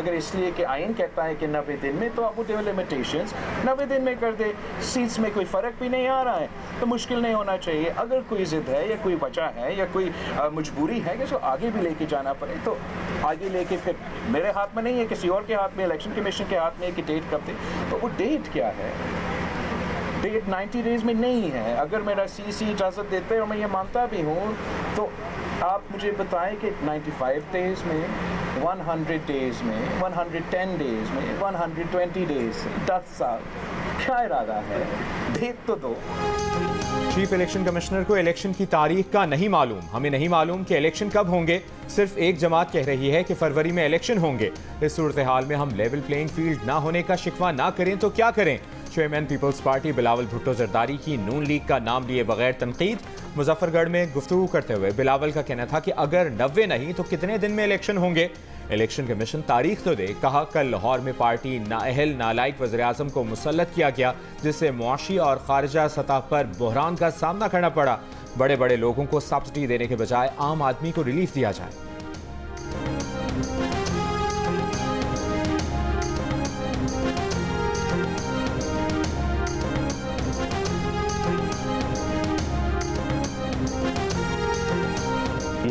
अगर इसलिए कि आइन कहता है कि 90 दिन में, तो आप वो लिमिटेशंस 90 दिन में कर दे। सीट्स में कोई फ़र्क भी नहीं आ रहा है तो मुश्किल नहीं होना चाहिए। अगर कोई ज़िद है या कोई वजह है या कोई मजबूरी है कि जो आगे भी लेके जाना पड़े, तो आगे लेके फिर मेरे हाथ में नहीं है, किसी और के हाथ में, इलेक्शन कमीशन के हाथ में कि डेट कब दे। तो वो डेट क्या है? डेट 90 डेज़ में नहीं है। अगर मेरा सीसी इजाज़त देते हैं और मैं ये मानता भी हूँ, तो आप मुझे बताएं कि 95 डेज़ में, 100 डेज़ में, 110 डेज़ में, 120 डेज़, 10 साल, क्या इरादा है? डेट तो दो। चीफ इलेक्शन कमिश्नर को इलेक्शन की तारीख का नहीं मालूम। हमें नहीं मालूम कि इलेक्शन कब होंगे। सिर्फ एक जमात कह रही है कि फरवरी में इलेक्शन होंगे। इस सूरत हाल में हम लेवल प्लेइंग फील्ड ना होने का शिकवा ना करें तो क्या करें? Chairman Peoples Party Bilawal Bhutto Zardari की नून लीग का नाम लिए बगैर तनकीद। मुजफ्फरगढ़ में गुफ्तगू करते हुए बिलावल का कहना था कि अगर 90 नहीं तो कितने दिन में इलेक्शन होंगे? इलेक्शन कमीशन तारीख तो दे। कहा कल लाहौर में पार्टी नाअहल नालायक वज़ीर-ए-आज़म को मुसल्लत किया गया, जिससे मुआशी और खारजा सतह पर बहरान का सामना करना पड़ा। बड़े बड़े लोगों को सब्सिडी देने के बजाय आम आदमी को रिलीफ दिया जाए।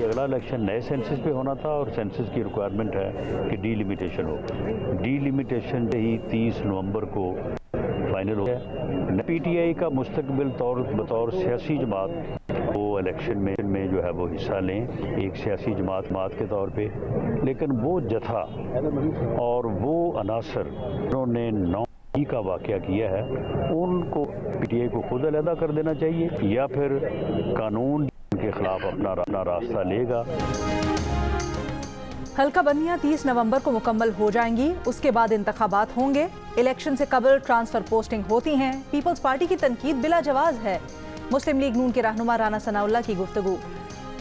अगला इलेक्शन नए सेंसस पे होना था और सेंसस की रिक्वायरमेंट है कि डीलिमिटेशन हो। डीलिमिटेशन ही 30 नवंबर को फाइनल हो गया। पीटीआई का मुस्तकबिल बतौर सियासी जमात वो इलेक्शन में जो है वो हिस्सा लें, एक सियासी जमात के तौर पे। लेकिन वो जथा और वो अनासर उन्होंने 9 का वाक़या किया है, उनको पीटीआई को खुद अलहदा कर देना चाहिए या फिर कानून के खिलाफ अपना रास्ता लेगा। हल्का बंदियां 30 नवंबर को मुकम्मल हो जाएंगी। उसके बाद इंतखाबात होंगे। इलेक्शन से कबल ट्रांसफर पोस्टिंग होती हैं। पीपल्स पार्टी की तनकीद बिला जवाज है। मुस्लिम लीग नून के रहनुमा राना सनाउल्लाह की गुफ्तगू।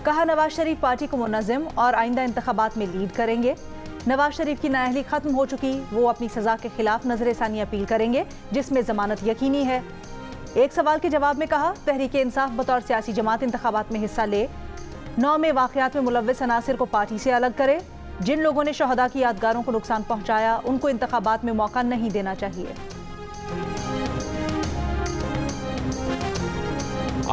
कहा नवाज शरीफ पार्टी को मुनज़्ज़म और आइंदा इंतखाबात में लीड करेंगे। नवाज शरीफ की नाअहली खत्म हो चुकी, वो अपनी सजा के खिलाफ नजर-ए-सानी अपील करेंगे जिसमें जमानत यकीनी है। एक सवाल के जवाब में कहा तहरीक इंसाफ बतौर सियासी जमात इंतखाबात में हिस्सा ले। 9 में वाक़यात में मुलव्विस अनासिर को पार्टी से अलग करे। जिन लोगों ने शहदा की यादगारों को नुकसान पहुंचाया उनको इंतखाबात में मौका नहीं देना चाहिए।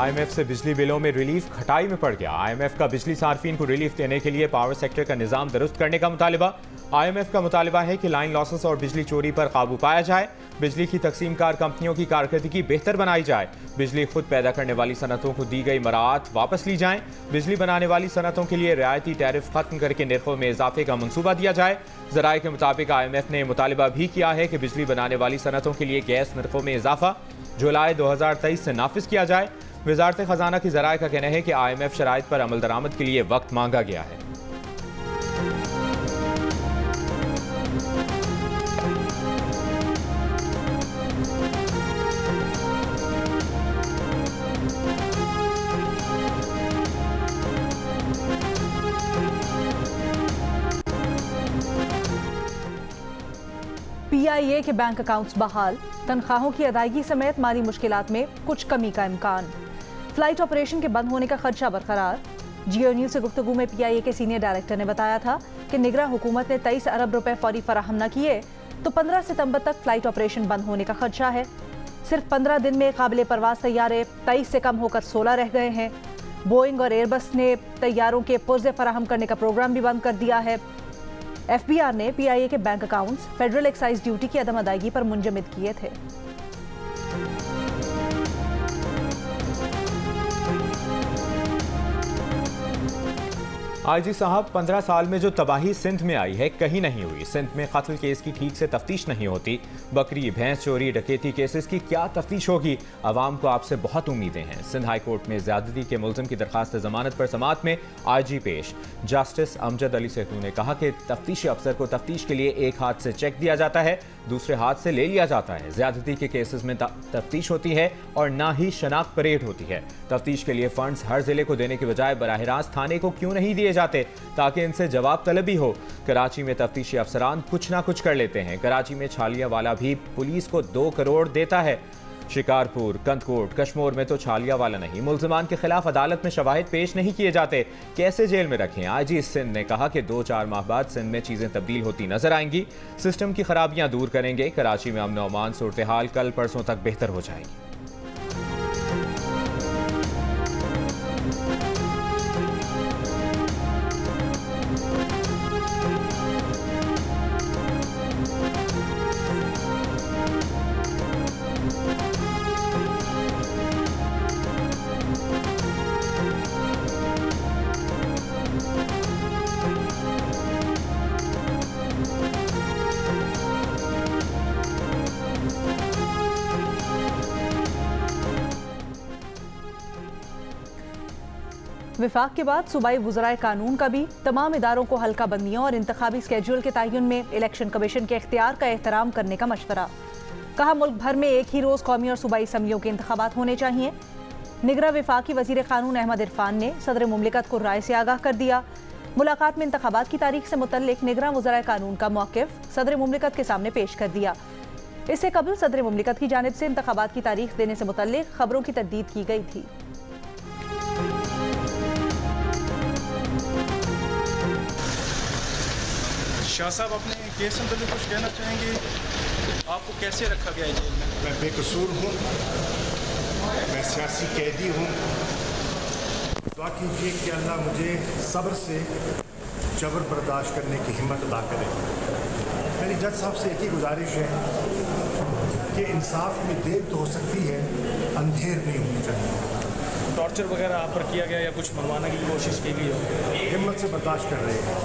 IMF से बिजली बिलों में रिलीफ खटाई में पड़ गया। IMF का बिजली सार्फिन को रिलीफ देने के लिए पावर सेक्टर का निज़ाम दुरुस्त करने का मुतालिबा। IMF का मुतालिबा है कि लाइन लॉसेस और बिजली चोरी पर काबू पाया जाए। बिजली की तकसीमकार कंपनियों की कारकर्दगी बेहतर बनाई जाए। बिजली खुद पैदा करने वाली सनतों को दी गई मराहत वापस ली जाएं। बिजली बनाने वाली सनतों के लिए रियायती टैरिफ खत्म करके निर्खों में इजाफे का मंसूबा दिया जाए। ज़राए के मुताबिक IMF ने मुतालिबा भी किया है कि बिजली बनाने वाली सनतों के लिए गैस निर्खों में इजाफा जुलाई 2023 से नाफिज किया जाए। वज़ारत ख़जाना की ज़राए का कहना है कि IMF शराइत पर अमल दरामद के लिए वक्त मांगा गया है। PIA के बैंक अकाउंट्स बहाल। तनख्वाहों की अदायगी समेत माली मुश्किलात में कुछ कमी का इम्कान। फ्लाइट ऑपरेशन के बंद होने का खदशा बरकरार। जियो न्यूज़ से गुफ्तगू में PIA के सीनियर डायरेक्टर ने बताया था कि निगरां हुकूमत ने 23 अरब रुपए फौरी फराहम न किए तो 15 सितंबर तक फ्लाइट ऑपरेशन बंद होने का खदशा है। सिर्फ 15 दिन में काबिल परवाज तैयारे 23 से कम होकर 16 रह गए हैं। बोइंग और एयरबस ने तैयारों के पुर्जे फराहम करने का प्रोग्राम भी बंद कर दिया है। FBR ने PIA के bank accounts federal excise duty की अदम अदायगी पर मुंजमद किए थे। IG साहब 15 साल में जो तबाही सिंध में आई है कहीं नहीं हुई। सिंध में कत्ल केस की ठीक से तफ्तीश नहीं होती। बकरी भैंस चोरी डकैती केसेस की क्या तफ्तीश होगी? अवाम को आपसे बहुत उम्मीदें हैं। सिंध हाई कोर्ट में ज्यादती के मुल्जिम की दरखास्त जमानत पर समाअत में IG पेश। जस्टिस अमजद अली सेतू ने कहा कि तफ्तीशी अफसर को तफ्तीश के लिए एक हाथ से चेक दिया जाता है, दूसरे हाथ से ले लिया जाता है। ज्यादती के केसेस में तफ्तीश होती है और ना ही शनाख्त परेड होती है। तफ्तीश के लिए फंड्स हर जिले को देने के बजाय बराह रास्त थाने को क्यों नहीं दिए जाते ताकि इनसे जवाब तलबी हो? कराची में तफ्तीशी अफसरान कुछ ना कुछ कर लेते हैं। कराची में छालिया वाला भी पुलिस को 2 करोड़ देता है। शिकारपुर, कंदकोट, कश्मीर में तो छालिया वाला नहीं। मुल्जिमान के खिलाफ अदालत में शवाहिद पेश नहीं किए जाते, कैसे जेल में रखें? आईजी सिंध ने कहा कि 2-4 माह बाद सिंध में चीजें तब्दील होती नजर आएंगी, सिस्टम की खराबियां दूर करेंगे। कराची में अमन व अमान सूरत हाल कल परसों तक बेहतर हो जाएगी। विफाक के बाद सूबाई वज़राए कानून का भी तमाम इदारों को हल्का बंदियों और इंतखाबी स्केड्यूल के तयन में इलेक्शन कमीशन के इख्तियार का एहतराम करने का मशवरा। कहा मुल्क भर में एक ही रोज़ कौमी और सूबाई असम्बलियों के इंतखाबात होने चाहिए। निगरा विफाकी वज़ीर कानून अहमद इरफान ने सदर मुमलिकत को राय से आगाह कर दिया। मुलाकात में इंतखाबात की तारीख से मुतल्लिक निगरा वज़राए कानून का मौक़िफ़ सदर मुमलिकत के सामने पेश कर दिया। इससे कबल सदर मुमलिकत की जानिब से इंतखाबात की तारीख देने से मुतल्लिक खबरों की तरदीद की गई थी। शाह साहब अपने केस में कुछ कहना चाहेंगे? आपको कैसे रखा गया है जेल में? मैं बेकसूर हूँ, मैं सियासी कैदी हूँ। दुआ कीजिए कि अल्लाह मुझे सब्र से जबर बर्दाश्त करने की हिम्मत अदा करे। मेरी जज साहब से एक ही गुजारिश है कि इंसाफ में देर तो हो सकती है, अंधेर नहीं होनी चाहिए। टॉर्चर वगैरह आप पर किया गया या कुछ मनवाने की कोशिश की गई हो? हिम्मत से बर्दाश्त कर रहे हैं।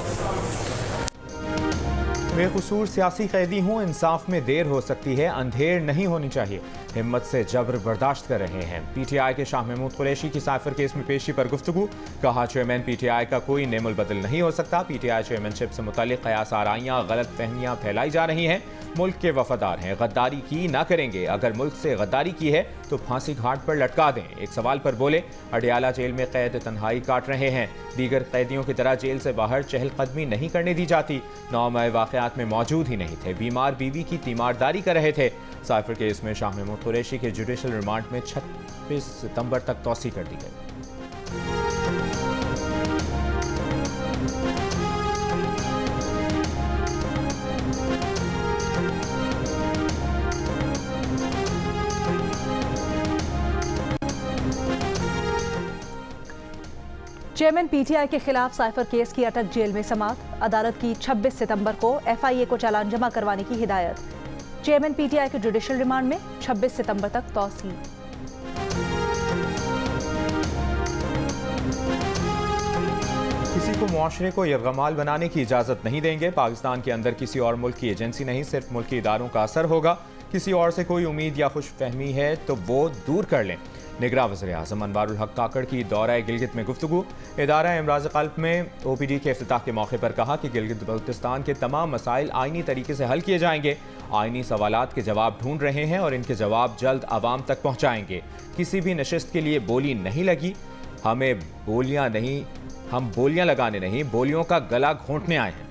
बेकसूर सियासी कैदी हूँ, इंसाफ में देर हो सकती है, अंधेर नहीं होनी चाहिए, हिम्मत से जबर बर्दाश्त कर रहे हैं। पीटीआई के शाह महमूद कुरैशी की साइफर केस में पेशी पर गुफ्तगू। कहा चेयरमैन पीटीआई का कोई नेमुल बदल नहीं हो सकता। पीटीआई चेयरमैनशिप से मुतालिक कयास आराइयाँ, गलत फहमियाँ फैलाई जा रही हैं। मुल्क के वफादार हैं, गद्दारी की ना करेंगे। अगर मुल्क से गद्दारी की है तो फांसी घाट पर लटका दें। एक सवाल पर बोले, अडियाला जेल में कैद तन्हाई काट रहे हैं, दीगर कैदियों की तरह जेल से बाहर चहलकदमी नहीं करने दी जाती। 9 मई वाक़यात में मौजूद ही नहीं थे, बीमार बीवी की तीमारदारी कर रहे थे। साइफर केस में शाह महमूद कुरैशी के जुडिशल रिमांड में 26 सितंबर तक तौसी कर दी गई। चेयरमैन पीटीआई के खिलाफ साइफर केस की अटक जेल में समात। अदालत की 26 सितंबर को एफआईए को चालान जमा करवाने की हिदायत। चेयरमैन पीटीआई के जुडिशल रिमांड में 26 सितंबर तक तौसी। किसी को मुआशरे को यरगमाल बनाने की इजाज़त नहीं देंगे। पाकिस्तान के अंदर किसी और मुल्क की एजेंसी नहीं, सिर्फ मुल्की इदारों का असर होगा। किसी और से कोई उम्मीद या खुश फहमी है तो वो दूर कर लें। निगरां वज़ीर आज़म अनवारुल हक काकड़ की दौरा गिलगित में गुफ्तगू। इदारा इमराज क़ल्ब में ओपीडी के इफ्तिताह के मौके पर कहा कि गिलगित बल्तिस्तान के तमाम मसाइल आइनी तरीके से हल किए जाएंगे। आइनी सवालात के जवाब ढूंढ रहे हैं और इनके जवाब जल्द आवाम तक पहुँचाएंगे। किसी भी नशिस्त के लिए बोली नहीं लगी, हमें बोलियाँ नहीं, हम बोलियाँ लगाने नहीं, बोलियों का गला घोंटने आए हैं।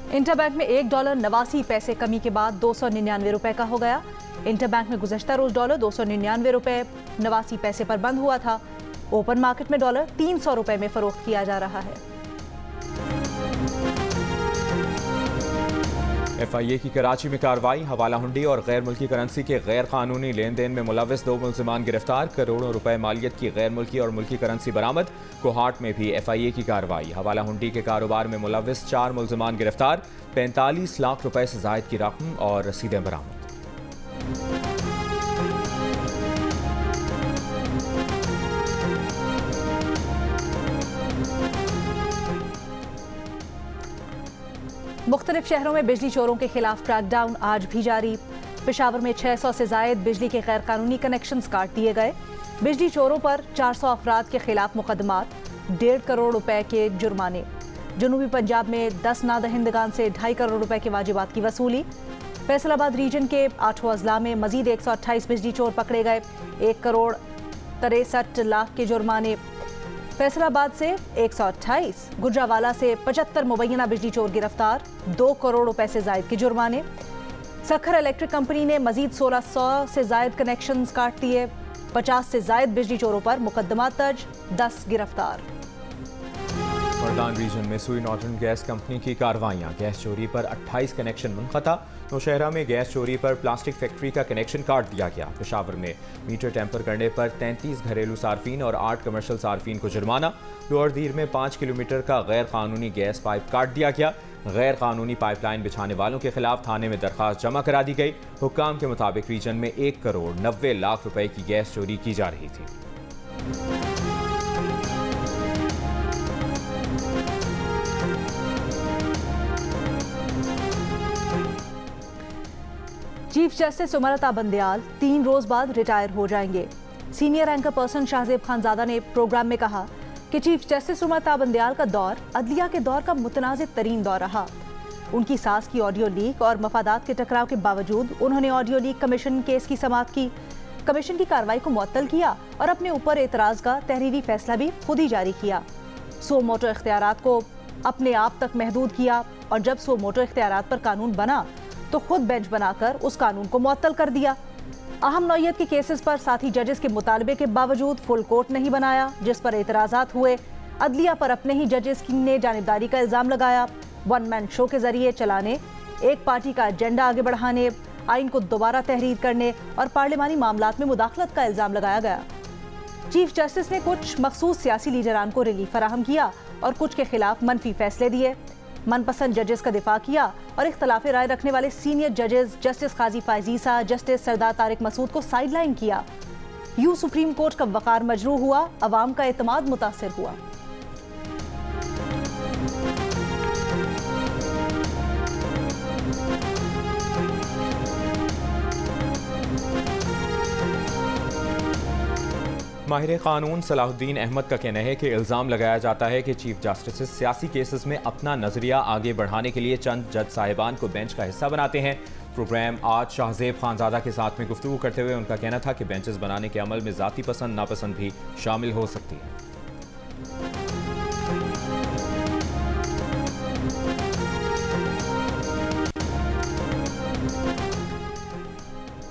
इंटरबैंक में $1 89 पैसे कमी के बाद 299 रुपए का हो गया। इंटरबैंक में गुज़श्ता रोज डॉलर 299 रुपए 89 पैसे पर बंद हुआ था। ओपन मार्केट में डॉलर 300 रुपए में फरोख्त किया जा रहा है। एफआईए की कराची में कार्रवाई। हवाला हुंडी और गैर मुल्की करेंसी के गैर कानूनी लेन देन में मुलविस 2 मुल्जिमान गिरफ्तार। करोड़ों रुपए मालियत की गैर मुल्की और मुल्की करेंसी बरामद। कोहाट में भी एफआईए की कार्रवाई। हवाला हुंडी के कारोबार में मुलविस 4 मुल्जिमान गिरफ्तार। 45 लाख रुपए से जायद की रकम और रसीदें बरामद। मुख्तलिफ शहरों में बिजली चोरों के खिलाफ क्रैकडाउन आज भी जारी। पेशावर में 600 से जायद बिजली के गैर कानूनी कनेक्शंस काट दिए गए। बिजली चोरों पर 400 अफराद के खिलाफ मुकदमात, 1.5 करोड़ रुपए के जुर्माने। जनूबी पंजाब में 10 नादहिंदगान से 2.5 करोड़ रुपए के वाजिबात की वसूली। फैसलाबाद रीजन के 8 अजला में मजीद 128 बिजली चोर पकड़े गए। 1 करोड़ 63 लाख के जुर्माने। फैसलाबाद से 128, गुजरावाला से 75 मुबैना बिजली चोर गिरफ्तार, 2 करोड़ रुपए से जायद के जुर्माने। सखर इलेक्ट्रिक कंपनी ने मजीद 1600 से जायद कनेक्शंस काट दिए, 50 से जायद बिजली चोरों पर मुकदमा दर्ज, 10 गिरफ्तार। मर्दान रीजन में सुई नॉर्दर्न गैस कंपनी की कार्रवाइयां, गैस चोरी पर 28 कनेक्शन मुनक़ता। नौशहरा में गैस चोरी पर प्लास्टिक फैक्ट्री का कनेक्शन काट दिया गया। पेशावर में मीटर टेम्पर करने पर 33 घरेलू सार्फिन और 8 कमर्शल सार्फिन को जुर्माना। लोअर दीर में 5 किलोमीटर का गैर कानूनी गैस पाइप काट दिया गया। गैर कानूनी पाइपलाइन बिछाने वालों के खिलाफ थाने में दरखास्त जमा करा दी गई। हुक्काम के मुताबिक रीजन में 1 करोड़ 90 लाख रुपए की गैस चोरी की जा रही थी। चीफ जस्टिस उमरता बंदयाल 3 रोज बाद रिटायर हो जाएंगे। Senior anchor person Shahzeb Khanzada ने प्रोग्राम में कहा कि चीफ जस्टिस उमरता बंदयाल का दौर अदलिया के दौर का मुतनाज़िर तरीन दौर रहा। उनकी सास की ऑडियो लीक और मफादात के टकराव के बावजूद उन्होंने ऑडियो लीक कमीशन केस की समाअत की, कमीशन की कार्रवाई को मुअत्तल किया और अपने ऊपर एतराज़ का तहरीरी फैसला भी खुद ही जारी किया। सो मोटो इख्तियारात को अपने आप तक महदूद किया और जब सो मोटो इख्तियारात पर कानून बना तो खुद बेंच बनाकर उस कानून को मुअत्तल कर दिया। अहम नौयत के केसेस पर साथी जजेस के मुतालबे के बावजूद फुल कोर्ट नहीं बनाया, जिस पर एतराज़ात हुए। अदलिया पर अपने ही जजेस ने जानिबदारी का इल्ज़ाम लगाया। वन मैन शो के जरिए चलाने, एक पार्टी का एजेंडा आगे बढ़ाने, आइन को दोबारा तहरीर करने और पार्लिमानी मामलात में मुदाखलत का इल्ज़ाम लगाया गया। चीफ जस्टिस ने कुछ मखसूस सियासी लीडरान को रिलीफ फराहम किया और कुछ के खिलाफ मनफी फैसले दिए। मनपसंद जजेस का दिफा किया और इख्तलाफ राय रखने वाले सीनियर जजेस जस्टिस काजी फायजीसा, जस्टिस सरदार तारिक मसूद को साइडलाइन किया। यूं सुप्रीम कोर्ट का वकार मजरू हुआ, अवाम का एतमाद मुतासिर हुआ। माहिर कानून सलाहुद्दीन अहमद का कहना है कि इल्ज़ाम लगाया जाता है कि चीफ जस्टिस सियासी केसेस में अपना नजरिया आगे बढ़ाने के लिए चंद जज साहिबान को बेंच का हिस्सा बनाते हैं। प्रोग्राम आज शाहजेब खानजादा के साथ में गुफ्तगू करते हुए उनका कहना था कि बेंचेस बनाने के अमल में ज़ाती पसंद नापसंद भी शामिल हो सकती है।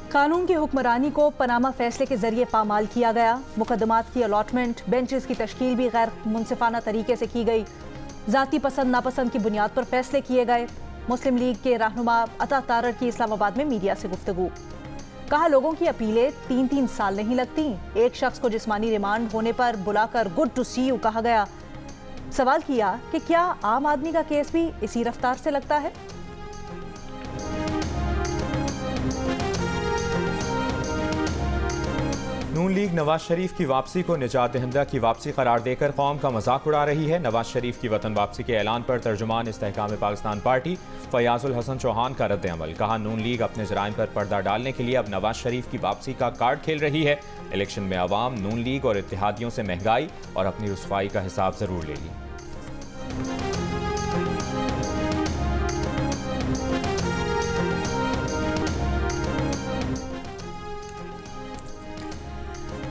कानून की हुक्मरानी को पनामा फैसले के जरिए पामाल किया गया। मुकदमात की अलॉटमेंट, बेंचेस की तश्कील भी गैर मुनसिफाना तरीके से की गई। जाती पसंद नापसंद की बुनियाद पर फैसले किए गए। मुस्लिम लीग के रहनुमा अता तारड़ की इस्लामाबाद में मीडिया से गुफ्तगू। कहा, लोगों की अपीलें 3-3 साल नहीं लगती। एक शख्स को जिस्मानी रिमांड होने पर बुलाकर गुड टू सी यू कहा गया। सवाल किया कि क्या आम आदमी का केस भी इसी रफ्तार से लगता है? नून लीग नवाज शरीफ की वापसी को निजात दहिंदा की वापसी करार देकर कौम का मजाक उड़ा रही है। नवाज शरीफ की वतन वापसी के ऐलान पर तर्जुमान इस्तेहकाम पाकिस्तान पार्टी फयाजुल हसन चौहान का रद्द अमल। कहा, नून लीग अपने जराइम पर पर्दा डालने के लिए अब नवाज शरीफ की वापसी का कार्ड खेल रही है। इलेक्शन में अवाम नून लीग और इत्तेहादियों से महंगाई और अपनी रुसवाई का हिसाब जरूर लेगी।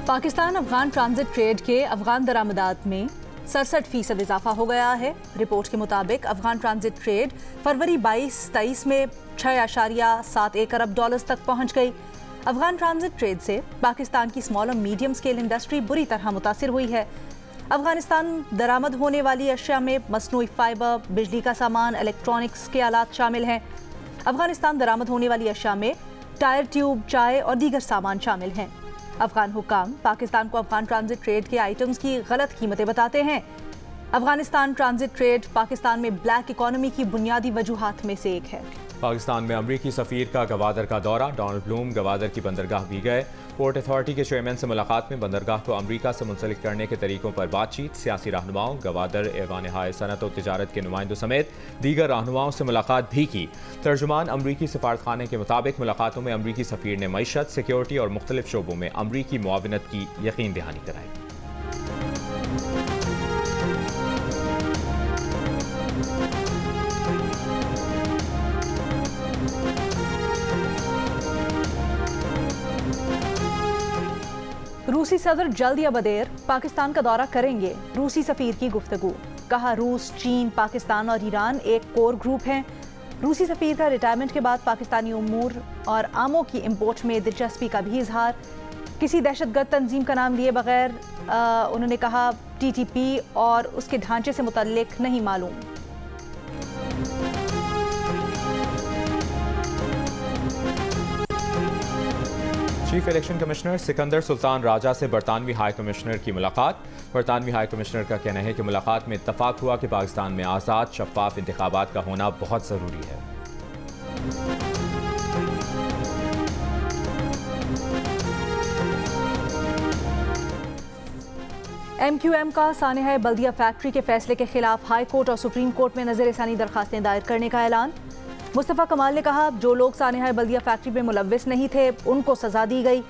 पाकिस्तान अफगान ट्रांजिट ट्रेड के अफगान दरामदात में 67% इजाफा हो गया है। रिपोर्ट के मुताबिक अफगान ट्रांजिट ट्रेड फरवरी 22-23 में 6.71 अरब डॉलर्स तक पहुंच गई। अफगान ट्रांजिट ट्रेड से पाकिस्तान की स्मॉल और मीडियम स्केल इंडस्ट्री बुरी तरह मुतासिर हुई है। अफगानिस्तान दरामद होने वाली अशिया में मसनूई फाइबर, बिजली का सामान, इलेक्ट्रॉनिक्स के आलात शामिल हैं। अफगानिस्तान दरामद होने वाली अशिया में टायर ट्यूब, चाय और दीगर सामान शामिल हैं। अफगान हुक्काम पाकिस्तान को अफगान ट्रांजिट ट्रेड के आइटम्स की गलत कीमतें बताते हैं। अफगानिस्तान ट्रांजिट ट्रेड पाकिस्तान में ब्लैक इकोनॉमी की बुनियादी वजूहात में से एक है। पाकिस्तान में अमरीकी सफ़ीर का गवादर का दौरा। डोनाल्ड ब्लूम गवादर की बंदरगाह भी गए। पोर्ट अथॉरिटी के चेयरमैन से मुलाकात में बंदरगाह को अमरीका से मुंसलिक करने के तरीकों पर बातचीत। सियासी रहनुमाओं, गवादर, ऐवान हाय सनत और तिजारत के नुमाइंदों समेत दीगर रहनुमाओं से मुलाकात भी की। तर्जुमान अमरीकी सफारतखाने के मुताबिक मुलाकातों में अमरीकी सफ़ीर ने मईशत, सिक्योरिटी और मुख्तलिफ शोबों में अमरीकी मुआविनत की यकीन दहानी कराई। रूसी सदर जल्द या बदेर पाकिस्तान का दौरा करेंगे, रूसी सफीर की गुफ्तगू। कहा रूस, चीन, पाकिस्तान और ईरान एक कोर ग्रुप हैं। रूसी सफीर का रिटायरमेंट के बाद पाकिस्तानी उमूर और आमों की इंपोर्ट में दिलचस्पी का भी इजहार। किसी दहशतगर्द तंजीम का नाम लिए बगैर उन्होंने कहा TTP और उसके ढांचे से मुतल्लिक नहीं मालूम। Chief election commissioner Sikandar Sultan Raja से बरतानवी हाई कमिश्नर की मुलाकात। बरतानवी हाई कमिश्नर का कहना है कि मुलाकात में इत्तफाक हुआ कि पाकिस्तान में आज़ाद शफाफ इंतखाबात का होना बहुत ज़रूरी है। MQM का सानेहा बल्दिया फैक्ट्री के फैसले के खिलाफ हाई कोर्ट और सुप्रीम कोर्ट में नजरसानी दरखास्तें दायर करने का ऐलान। मुस्तफा कमाल ने कहा जो लोग सानेहा बल्दिया फैक्ट्री में मुलव्विस नहीं थे उनको सजा दी गई।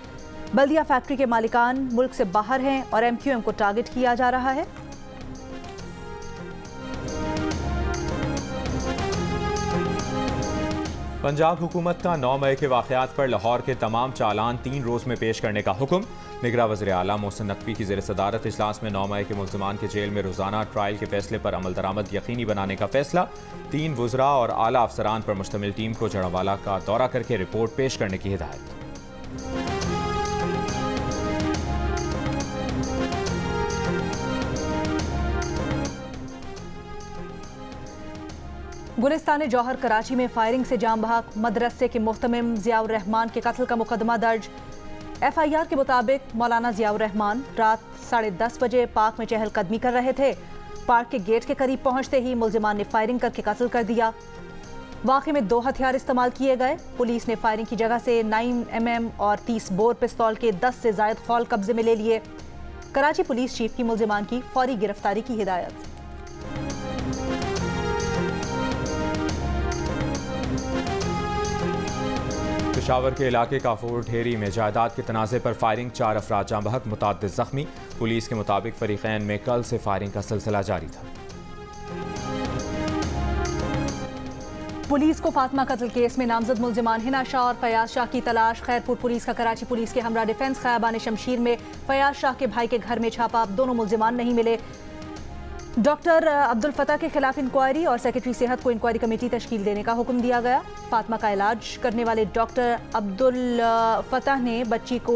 बल्दिया फैक्ट्री के मालिकान मुल्क से बाहर हैं और MQM को टारगेट किया जा रहा है। पंजाब हुकूमत का 9 मई के वाक़यात पर लाहौर के तमाम चालान 3 रोज़ में पेश करने का हुक्म। निगरान वज़ीर आला मोहसिन नकवी की ज़ेर सदारत इजलास में 9 मई के मुल्ज़िमान के जेल में रोज़ाना ट्रायल के फैसले पर अमल दरामद यकीनी बनाने का फैसला। 3 वज़रा और आला अफसरान पर मुश्तमिल टीम को जड़ावाला का दौरा करके रिपोर्ट पेश करने की हिदायत। गुलिस्तान जौहर कराची में फायरिंग से जाम बहक, मदरसे के मुहतमिम ज़ियाउर रहमान के कत्ल का मुकदमा दर्ज। FIR के मुताबिक मौलाना ज़ियाउर रहमान रात 10:30 बजे पार्क में चहलकदमी कर रहे थे। पार्क के गेट के करीब पहुंचते ही मुल्जिमान ने फायरिंग करके कत्ल कर दिया। वाक़े में 2 हथियार इस्तेमाल किए गए। पुलिस ने फायरिंग की जगह से 9mm और 30 बोर पिस्तौल के 10 से ज़ायद खौल कब्जे में ले लिए। कराची पुलिस चीफ की मुल्जिमान की फौरी गिरफ्तारी की हिदायत। पेशावर के इलाके काफूर ढेरी में जायदाद के तनाज़े पर फायरिंग, 4 अफराद जाँ बहक, मुतअद्दिद ज़ख्मी। पुलिस के मुताबिक फरीक़ैन में कल से फायरिंग का सिलसिला जारी था। पुलिस को फातिमा कत्ल केस में नामजद मुल्जिमान हिना शाह और फयाज शाह की तलाश। खैरपुर पुलिस का कराची पुलिस के हमरा डिफेंस ख़याबान शमशीर में फयाज शाह के भाई के घर में छापा, दोनों मुल्जिमान नहीं मिले। डॉक्टर अब्दुल फतह के खिलाफ इंक्वायरी और सेक्रेटरी सेहत को इंक्वायरी कमेटी तश्कील देने का हुक्म दिया गया। फातिमा का इलाज करने वाले डॉक्टर अब्दुल फतह ने बच्ची को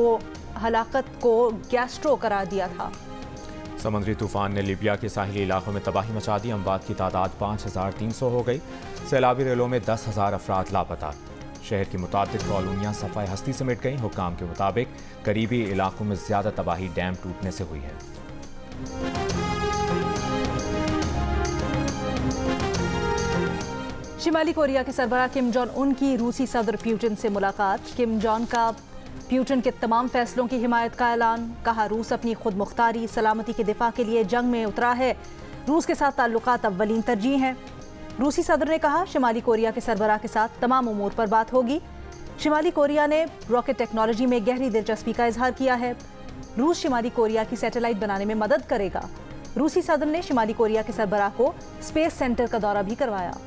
हलाकत को गैस्ट्रो करार दिया था। समुद्री तूफान ने लीबिया के साहिली इलाकों में तबाही मचा दी। अमवात की तादाद 5300 हो गई। सैलाबी रेलों में 10,000 अफराद लापता। शहर की मुताबिक कॉलोनियाँ सफाई हस्ती समेट गईं। हुक्काम के मुताबिक करीबी इलाकों में ज़्यादा तबाही डैम टूटने से हुई है। शिमाली कोरिया के सरबराह किम जोंग उन की रूसी सदर प्यूटिन से मुलाकात। किम जोंग का प्यूटिन के तमाम फैसलों की हिमायत का ऐलान। कहा रूस अपनी खुद मुख्तारी सलामती के दिफा के लिए जंग में उतरा है। रूस के साथ ताल्लुकात अव्वलीन तरजीह हैं। रूसी सदर ने कहा शिमाली कोरिया के सरबराह के साथ तमाम उमूर पर बात होगी। शिमाली कोरिया ने रॉकेट टेक्नोलॉजी में गहरी दिलचस्पी का इजहार किया है। रूस शिमाली कोरिया की सैटेलाइट बनाने में मदद करेगा। रूसी सदर ने शिमाली कोरिया के सरबराह को स्पेस सेंटर का दौरा भी करवाया।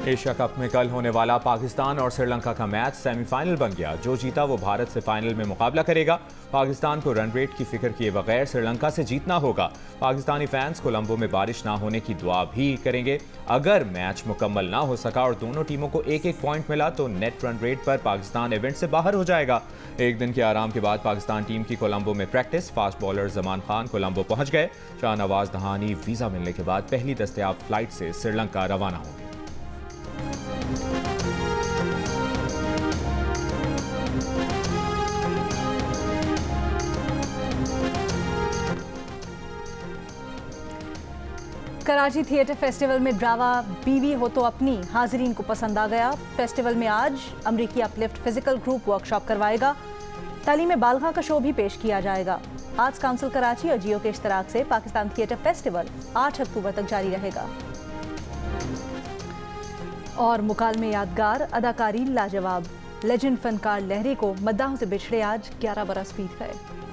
एशिया कप में कल होने वाला पाकिस्तान और श्रीलंका का मैच सेमीफाइनल बन गया। जो जीता वो भारत से फाइनल में मुकाबला करेगा। पाकिस्तान को रन रेट की फिक्र किए बगैर श्रीलंका से जीतना होगा। पाकिस्तानी फैंस कोलंबो में बारिश ना होने की दुआ भी करेंगे। अगर मैच मुकम्मल ना हो सका और दोनों टीमों को 1-1 पॉइंट मिला तो नेट रन रेट पर पाकिस्तान इवेंट से बाहर हो जाएगा। एक दिन के आराम के बाद पाकिस्तान टीम की कोलंबो में practice. Fast bowler Zaman Khan Colombo पहुंच गए। शाहनवाज दहानी वीजा मिलने के बाद पहली दस्तयाब फ्लाइट से श्रीलंका रवाना होंगे। कराची थिएटर फेस्टिवल में ड्रामा बीवी हो तो अपनी हाजिरीन को पसंद आ गया। फेस्टिवल में आज अमरीकी अपलिफ्ट फिजिकल ग्रुप वर्कशॉप करवाएगा। तालीम बालगा का शो भी पेश किया जाएगा। आर्ट्स काउंसिल कराची और जियो के इश्तराक से पाकिस्तान थिएटर फेस्टिवल 8 अक्टूबर तक जारी रहेगा। और मुकालमे यादगार, अदाकारी लाजवाब, लेजेंड फनकार लहरी को मद्दाहों से बिछड़े आज 11 बरस बीत गए।